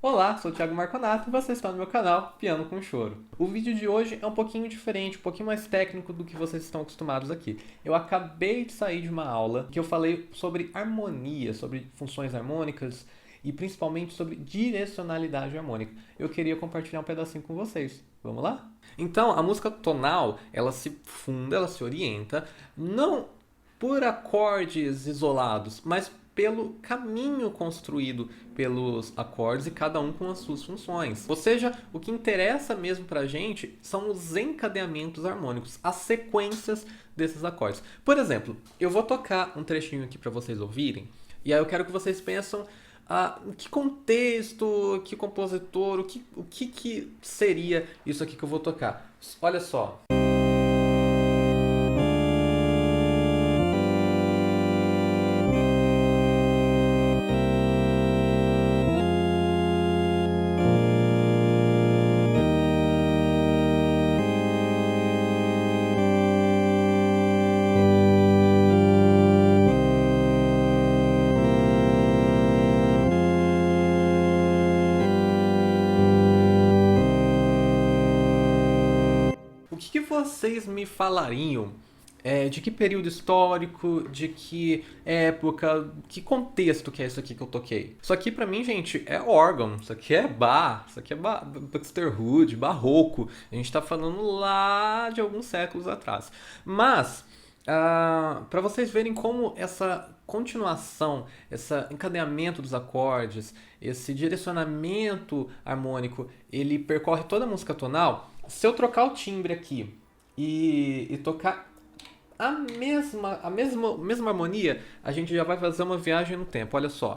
Olá, sou o Thiago Marconato e você está no meu canal Piano com Choro. O vídeo de hoje é um pouquinho diferente, um pouquinho mais técnico do que vocês estão acostumados aqui. Eu acabei de sair de uma aula que eu falei sobre harmonia, sobre funções harmônicas e principalmente sobre direcionalidade harmônica. Eu queria compartilhar um pedacinho com vocês. Vamos lá? Então, a música tonal, ela se funda, ela se orienta, não por acordes isolados, mas pelo caminho construído pelos acordes e cada um com as suas funções. Ou seja, o que interessa mesmo pra gente são os encadeamentos harmônicos, as sequências desses acordes. Por exemplo, eu vou tocar um trechinho aqui para vocês ouvirem, e aí eu quero que vocês pensem que contexto, que compositor, o que seria isso aqui que eu vou tocar. Olha só. O que vocês me falariam de que período histórico, de que época, que contexto que é isso aqui que eu toquei? Isso aqui pra mim, gente, é órgão, isso aqui é Bach, isso aqui é Buxtehude, barroco. A gente tá falando lá de alguns séculos atrás. Mas, para vocês verem como essa continuação, esse encadeamento dos acordes, esse direcionamento harmônico, ele percorre toda a música tonal. Se eu trocar o timbre aqui e tocar a mesma harmonia, a gente já vai fazer uma viagem no tempo. Olha só.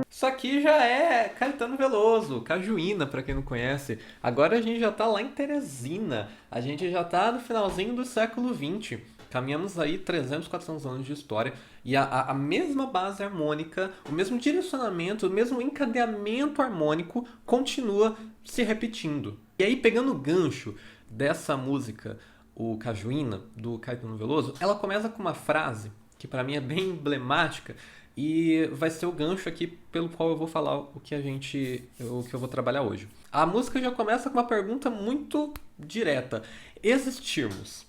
Isso aqui já é Caetano Veloso, Cajuína, pra quem não conhece. Agora a gente já tá lá em Teresina. A gente já tá no finalzinho do século XX. Caminhamos aí 300, 400 anos de história. E a mesma base harmônica, o mesmo direcionamento, o mesmo encadeamento harmônico continua se repetindo. E aí, pegando o gancho dessa música, o Cajuína, do Caetano Veloso, ela começa com uma frase que pra mim é bem emblemática e vai ser o gancho aqui pelo qual eu vou falar o que eu vou trabalhar hoje. A música já começa com uma pergunta muito direta. Existirmos.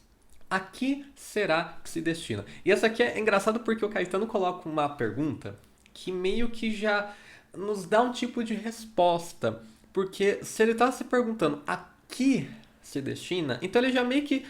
A que será que se destina? E essa aqui é engraçado porque o Caetano coloca uma pergunta que meio que já nos dá um tipo de resposta. Porque se ele está se perguntando a que se destina, então ele já meio que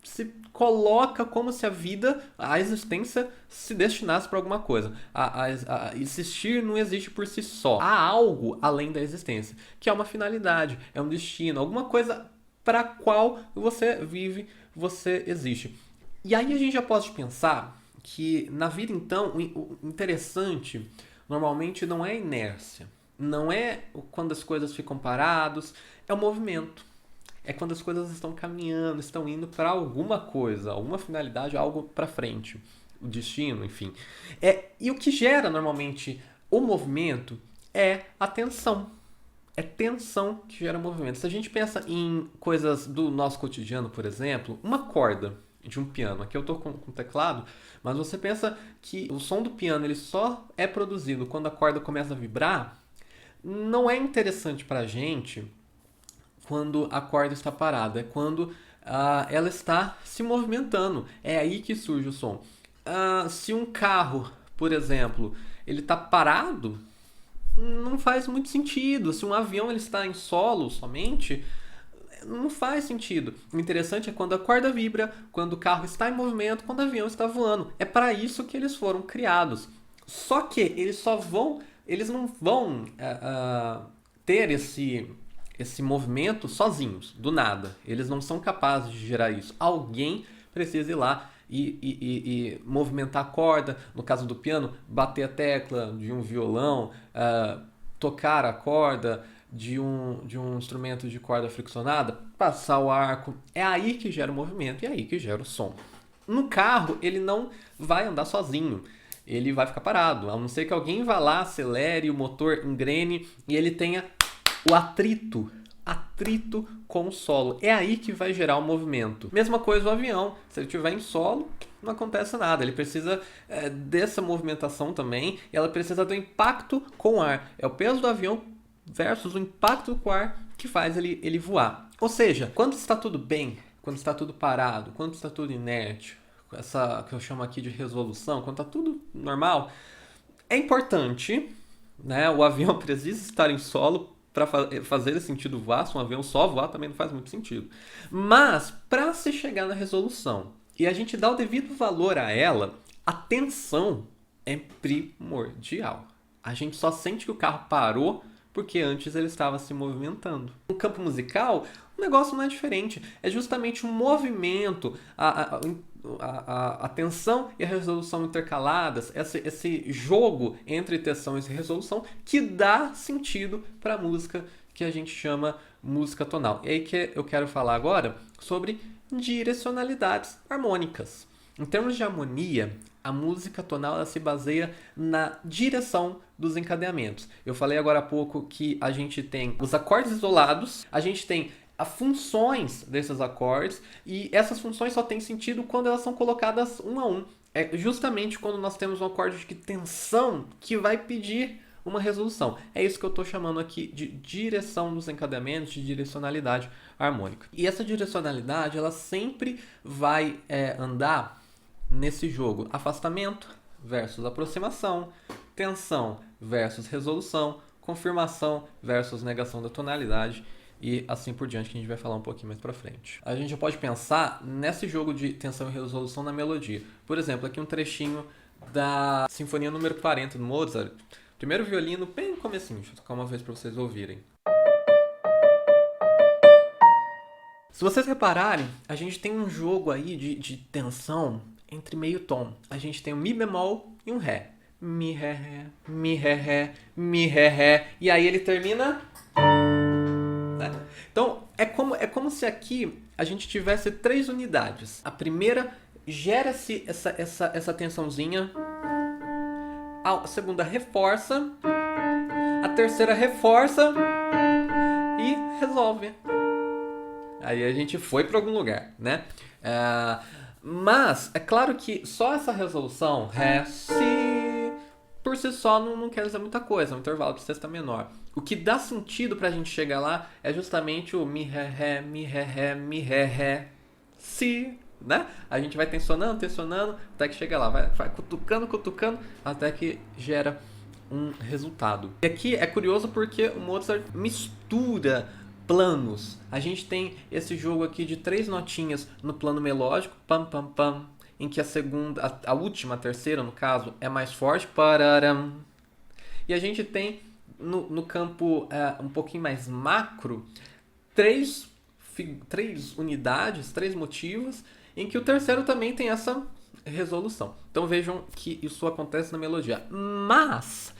se coloca como se a vida, a existência, se destinasse para alguma coisa. A existir não existe por si só. Há algo além da existência, que é uma finalidade, é um destino, alguma coisa para a qual você vive, você existe. E aí a gente já pode pensar que na vida, então, o interessante normalmente não é a inércia, não é quando as coisas ficam paradas, é o movimento. É quando as coisas estão caminhando, estão indo para alguma coisa, alguma finalidade, algo para frente, o destino, enfim. E o que gera normalmente o movimento é a tensão. É tensão que gera movimento. Se a gente pensa em coisas do nosso cotidiano, por exemplo, uma corda de um piano. Aqui eu estou com teclado, mas você pensa que o som do piano ele só é produzido quando a corda começa a vibrar. Não é interessante para a gente quando a corda está parada, é quando ela está se movimentando. É aí que surge o som. Se um carro, por exemplo, ele está parado, não faz muito sentido. Se um avião ele está em solo somente, não faz sentido. O interessante é quando a corda vibra, quando o carro está em movimento, quando o avião está voando. É para isso que eles foram criados. Só que eles não vão ter esse movimento sozinhos, do nada. Eles não são capazes de gerar isso. Alguém precisa ir lá e movimentar a corda. No caso do piano, bater a tecla de um violão, tocar a corda de um instrumento de corda friccionada, passar o arco. É aí que gera o movimento e é aí que gera o som. No carro, ele não vai andar sozinho. Ele vai ficar parado, a não ser que alguém vá lá, acelere, o motor engrene e ele tenha o atrito com o solo. É aí que vai gerar o movimento. Mesma coisa o avião, se ele estiver em solo, não acontece nada. Ele precisa dessa movimentação também e ela precisa do impacto com o ar. É o peso do avião versus o impacto com o ar que faz ele voar. Ou seja, quando está tudo bem, quando está tudo parado, quando está tudo inerte, essa que eu chamo aqui de resolução, quando está tudo normal, é importante, né? O avião precisa estar em solo para fazer sentido voar. Se um avião só voar também não faz muito sentido. Mas para se chegar na resolução e a gente dar o devido valor a ela, a tensão é primordial. A gente só sente que o carro parou porque antes ele estava se movimentando. No campo musical, o negócio não é diferente. É justamente um movimento, a tensão e a resolução intercaladas, esse jogo entre tensão e resolução que dá sentido para a música que a gente chama música tonal. E aí que eu quero falar agora sobre direcionalidades harmônicas. Em termos de harmonia, a música tonal ela se baseia na direção dos encadeamentos. Eu falei agora há pouco que a gente tem os acordes isolados, a gente tem as funções desses acordes, e essas funções só têm sentido quando elas são colocadas um a um. É justamente quando nós temos um acorde de tensão que vai pedir uma resolução. É isso que eu estou chamando aqui de direção dos encadeamentos, de direcionalidade harmônica. E essa direcionalidade ela sempre vai andar nesse jogo: afastamento versus aproximação, tensão versus resolução, confirmação versus negação da tonalidade e assim por diante, que a gente vai falar um pouquinho mais pra frente. A gente já pode pensar nesse jogo de tensão e resolução na melodia. Por exemplo, aqui um trechinho da Sinfonia número 40 do Mozart. Primeiro violino, bem no comecinho. Deixa eu tocar uma vez para vocês ouvirem. Se vocês repararem, a gente tem um jogo aí de tensão entre meio tom. A gente tem um Mi bemol e um Ré. Mi, Ré, Ré, Mi, Ré, Ré, Mi, Ré, Ré. E aí ele termina... Então, é como se aqui a gente tivesse 3 unidades. A primeira gera-se essa tensãozinha. A segunda reforça. A terceira reforça. E resolve. Aí a gente foi para algum lugar, né? Mas, é claro que só essa resolução, Ré, Si, por si só não quer dizer muita coisa, é um intervalo de sexta menor. O que dá sentido pra gente chegar lá é justamente o Mi, Ré, Ré, Mi, Ré, Ré, Mi, Ré, Ré, Si, né? A gente vai tensionando, até que chega lá, vai cutucando, até que gera um resultado. E aqui é curioso porque o Mozart mistura planos. A gente tem esse jogo aqui de 3 notinhas no plano melódico, pam, pam, pam, em que a última, a terceira no caso, é mais forte, pararam. E a gente tem no campo um pouquinho mais macro, 3 unidades, 3 motivos, em que o terceiro também tem essa resolução. Então vejam que isso acontece na melodia. Mas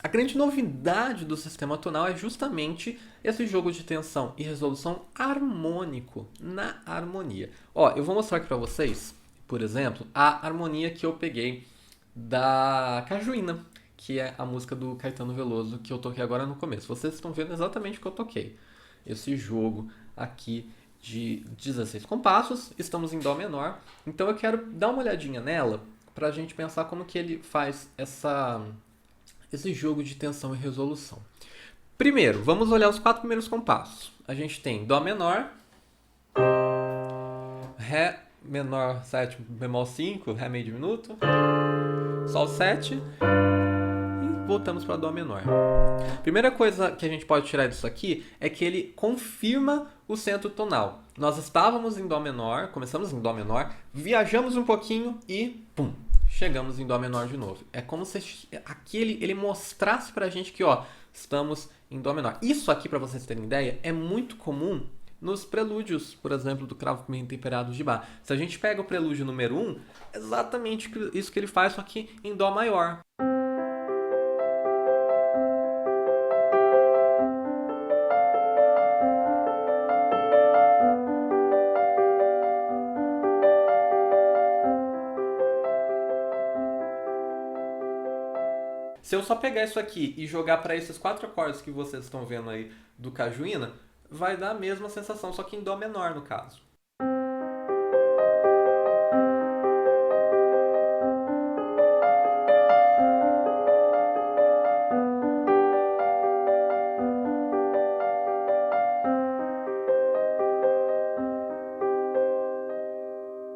a grande novidade do sistema tonal é justamente esse jogo de tensão e resolução harmônico na harmonia. Eu vou mostrar aqui para vocês, por exemplo, a harmonia que eu peguei da Cajuína, que é a música do Caetano Veloso que eu toquei agora no começo. Vocês estão vendo exatamente o que eu toquei. Esse jogo aqui de 16 compassos, estamos em Dó menor. Então eu quero dar uma olhadinha nela para a gente pensar como que ele faz esse jogo de tensão e resolução. Primeiro, vamos olhar os 4 primeiros compassos. A gente tem Dó menor, Ré menor 7 bemol 5, Ré meio diminuto, Sol 7 e voltamos para Dó menor. Primeira coisa que a gente pode tirar disso aqui é que ele confirma o centro tonal. Nós estávamos em Dó menor, começamos em Dó menor, viajamos um pouquinho e pum, chegamos em Dó menor de novo. É como se aqui ele mostrasse pra gente que estamos em Dó menor. Isso aqui, para vocês terem ideia, é muito comum nos prelúdios, por exemplo, do Cravo Pimenta Temperado de Bach. Se a gente pega o prelúdio número 1, é exatamente isso que ele faz, só que em Dó maior. Se eu só pegar isso aqui e jogar para esses 4 acordes que vocês estão vendo aí do Cajuína, vai dar a mesma sensação, só que em Dó menor no caso.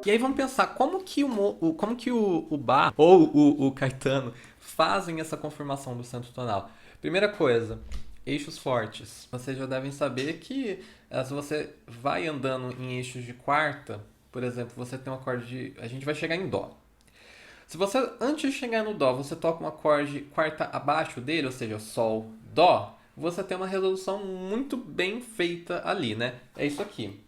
E aí vamos pensar como que o Bach ou o Caetano fazem essa confirmação do centro tonal. Primeira coisa, eixos fortes. Vocês já devem saber que se você vai andando em eixos de quarta, por exemplo, você tem um acorde de... A gente vai chegar em Dó. Se você, antes de chegar no Dó, você toca um acorde quarta abaixo dele, ou seja, Sol, Dó, você tem uma resolução muito bem feita ali, né? É isso aqui.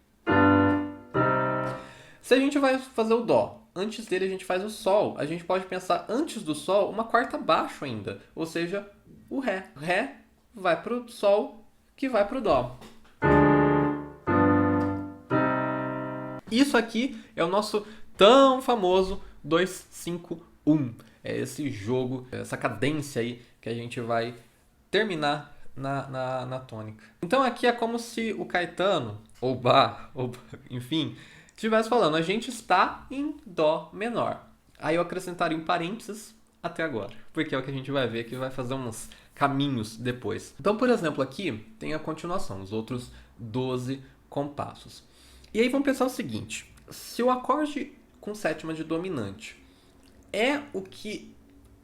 Se a gente vai fazer o Dó, antes dele a gente faz o Sol, a gente pode pensar antes do Sol uma quarta abaixo ainda, ou seja, o Ré. Ré vai para o Sol, que vai para o Dó. Isso aqui é o nosso tão famoso 2-5-1. É esse jogo, essa cadência aí que a gente vai terminar na tônica. Então aqui é como se o Caetano, ou Bach, ou enfim, estivesse falando, a gente está em Dó menor. Aí eu acrescentaria um parênteses até agora, porque é o que a gente vai ver que vai fazer uns caminhos depois. Então, por exemplo, aqui tem a continuação, os outros 12 compassos. E aí vamos pensar o seguinte, se o acorde com sétima de dominante é o que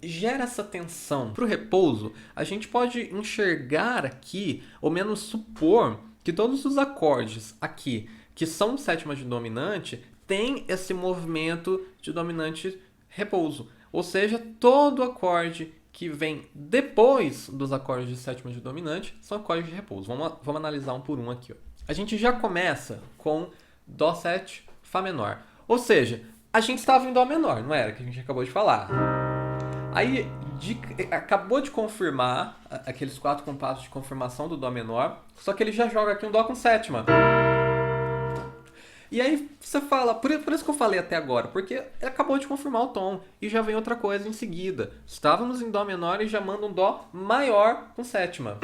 gera essa tensão para o repouso, a gente pode enxergar aqui, ou menos supor, que todos os acordes aqui que são sétima de dominante, tem esse movimento de dominante repouso. Ou seja, todo acorde que vem depois dos acordes de sétima de dominante são acordes de repouso. Vamos analisar um por um aqui. Ó. A gente já começa com Dó7, Fá menor. Ou seja, a gente estava em Dó menor, não era? Que a gente acabou de falar. Aí acabou de confirmar aqueles 4 compassos de confirmação do Dó menor, só que ele já joga aqui um Dó com sétima. E aí você fala, por isso que eu falei até agora, porque ele acabou de confirmar o tom e já vem outra coisa em seguida. Estávamos em Dó menor e já manda um Dó maior com sétima.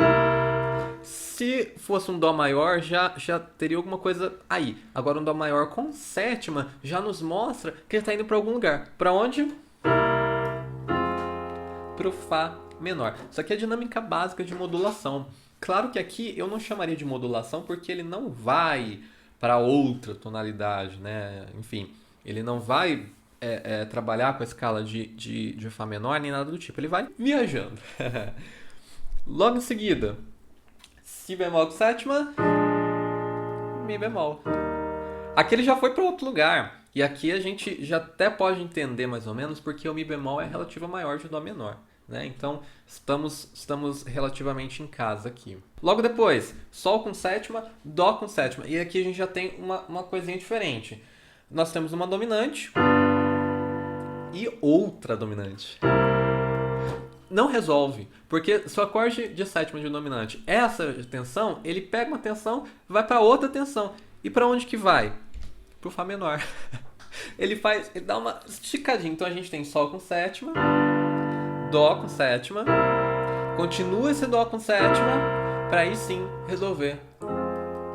Se fosse um Dó maior, já teria alguma coisa aí. Agora um Dó maior com sétima já nos mostra que ele está indo para algum lugar. Para onde? Para o Fá menor. Isso aqui é a dinâmica básica de modulação. Claro que aqui eu não chamaria de modulação porque ele não vai para outra tonalidade, né? Enfim, ele não vai trabalhar com a escala de Fá menor nem nada do tipo. Ele vai viajando. Logo em seguida, Si bemol com sétima, Mi bemol. Aqui ele já foi para outro lugar. E aqui a gente já até pode entender mais ou menos porque o Mi bemol é a relativa maior de Dó menor. Né? Então, estamos relativamente em casa aqui. Logo depois, Sol com sétima, Dó com sétima. E aqui a gente já tem uma coisinha diferente. Nós temos uma dominante e outra dominante. Não resolve, porque se o acorde de sétima de dominante é essa tensão, ele pega uma tensão e vai para outra tensão. E para onde que vai? Para o Fá menor. Ele dá uma esticadinha. Então a gente tem Sol com sétima, Dó com sétima, continua esse Dó com sétima, para aí sim resolver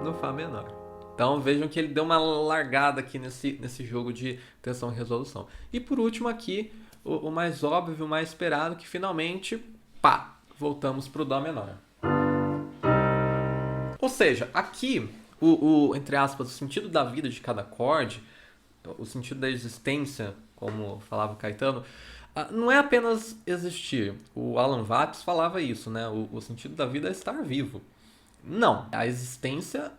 no Fá menor. Então vejam que ele deu uma largada aqui nesse jogo de tensão e resolução. E por último aqui, o mais óbvio, o mais esperado, que finalmente, pá, voltamos para o Dó menor. Ou seja, aqui, entre aspas, o sentido da vida de cada acorde, o sentido da existência, como falava o Caetano, não é apenas existir. O Alan Watts falava isso, né? O sentido da vida é estar vivo. Não. A existência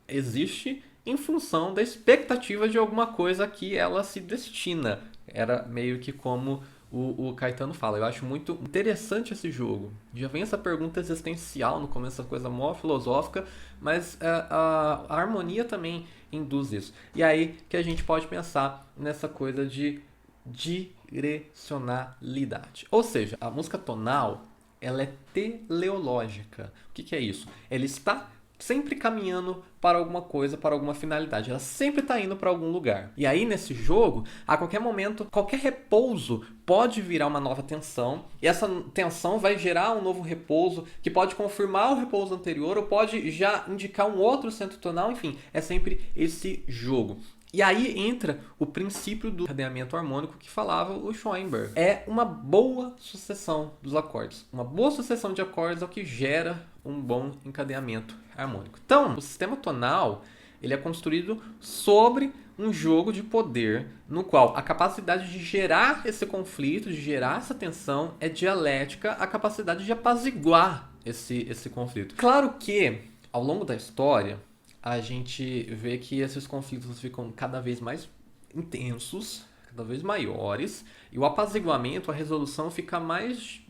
existe em função da expectativa de alguma coisa que ela se destina. Era meio que como o Caetano fala. Eu acho muito interessante esse jogo. Já vem essa pergunta existencial no começo, essa coisa mó filosófica, mas a harmonia também induz isso. E aí que a gente pode pensar nessa coisa de direcionalidade. Ou seja, a música tonal, ela é teleológica. O que é isso? Ela está sempre caminhando para alguma coisa, para alguma finalidade. Ela sempre está indo para algum lugar. E aí, nesse jogo, a qualquer momento, qualquer repouso pode virar uma nova tensão. E essa tensão vai gerar um novo repouso, que pode confirmar o repouso anterior, ou pode já indicar um outro centro tonal. Enfim, é sempre esse jogo. E aí entra o princípio do encadeamento harmônico que falava o Schoenberg. É uma boa sucessão dos acordes. Uma boa sucessão de acordes é o que gera um bom encadeamento harmônico. Então, o sistema tonal, ele é construído sobre um jogo de poder no qual a capacidade de gerar esse conflito, de gerar essa tensão, é dialética à capacidade de apaziguar esse conflito. Claro que, ao longo da história, a gente vê que esses conflitos ficam cada vez mais intensos, cada vez maiores, e o apaziguamento, a resolução fica mais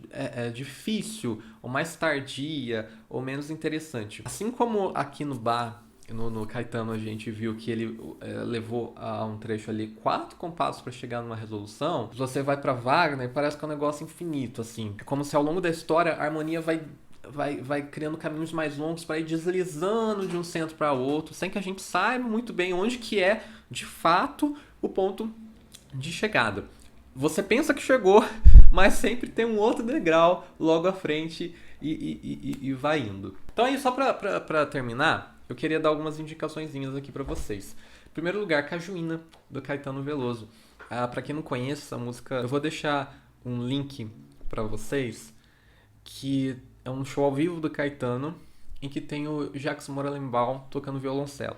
difícil, ou mais tardia, ou menos interessante. Assim como aqui no Bach, no Caetano, a gente viu que ele levou a um trecho ali 4 compassos para chegar numa resolução, se você vai para Wagner, parece que é um negócio infinito, assim. É como se ao longo da história a harmonia vai criando caminhos mais longos para ir deslizando de um centro para outro, sem que a gente saiba muito bem onde que é, de fato, o ponto de chegada. Você pensa que chegou, mas sempre tem um outro degrau logo à frente e vai indo. Então aí, só para terminar, eu queria dar algumas indicaçõezinhas aqui para vocês. Em primeiro lugar, Cajuína, do Caetano Veloso. Para quem não conhece essa música, eu vou deixar um link para vocês, que é um show ao vivo do Caetano, em que tem o Jacques Morelenbaum tocando violoncelo.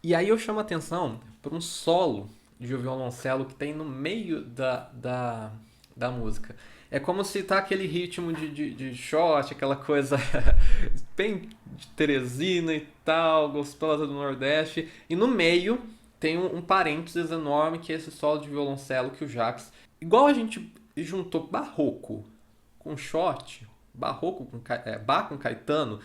E aí eu chamo a atenção por um solo de violoncelo que tem no meio da música. É como se tá aquele ritmo de shot, aquela coisa bem de Teresina e tal, gostosa do Nordeste. E no meio tem um parênteses enorme, que é esse solo de violoncelo que o Jacques... Igual a gente juntou barroco com shot, barroco com Bach com Caetano,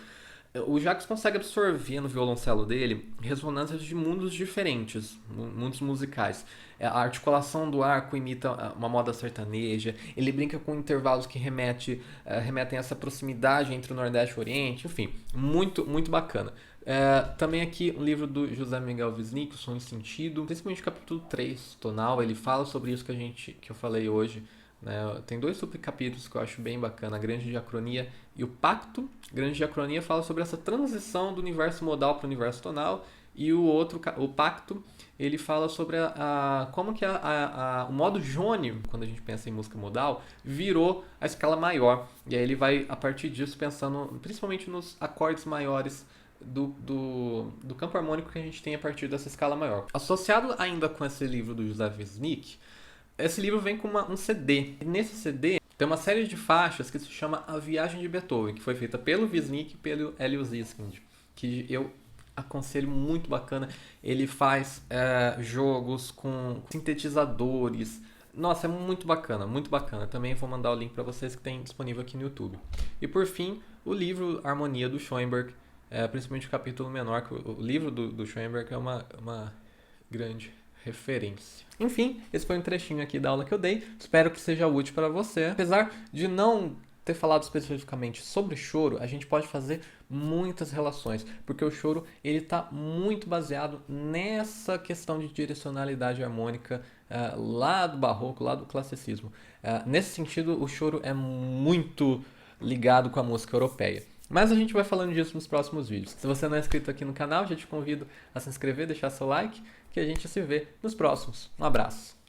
o Jacques consegue absorver no violoncelo dele ressonâncias de mundos diferentes, mundos musicais. A articulação do arco imita uma moda sertaneja, ele brinca com intervalos que remetem a essa proximidade entre o Nordeste e o Oriente, enfim, muito, muito bacana. Também aqui um livro do José Miguel Wisnik, O Som e Sentido, principalmente o capítulo 3, tonal, ele fala sobre isso que eu falei hoje. Tem 2 subcapítulos que eu acho bem bacana, a Grande Diacronia e o Pacto. A Grande Diacronia fala sobre essa transição do universo modal para o universo tonal, e o Pacto, ele fala sobre como que o modo jônio, quando a gente pensa em música modal, virou a escala maior. E aí ele vai, a partir disso, pensando principalmente nos acordes maiores do campo harmônico que a gente tem a partir dessa escala maior. Associado ainda com esse livro do José Wisnik, esse livro vem com um CD. E nesse CD tem uma série de faixas que se chama A Viagem de Beethoven, que foi feita pelo Wisnik e pelo Elio Ziskind, que eu aconselho, muito bacana. Ele faz jogos com sintetizadores. Nossa, é muito bacana, muito bacana. Também vou mandar o link para vocês, que tem disponível aqui no YouTube. E por fim, o livro Harmonia do Schoenberg, principalmente o capítulo menor, que o livro do Schoenberg é uma grande referência. Enfim, esse foi um trechinho aqui da aula que eu dei. Espero que seja útil para você. Apesar de não ter falado especificamente sobre choro, a gente pode fazer muitas relações, porque o choro ele está muito baseado nessa questão de direcionalidade harmônica lá do barroco, lá do classicismo. Nesse sentido, o choro é muito ligado com a música europeia. Mas a gente vai falando disso nos próximos vídeos. Se você não é inscrito aqui no canal, já te convido a se inscrever, deixar seu like, que a gente se vê nos próximos. Um abraço!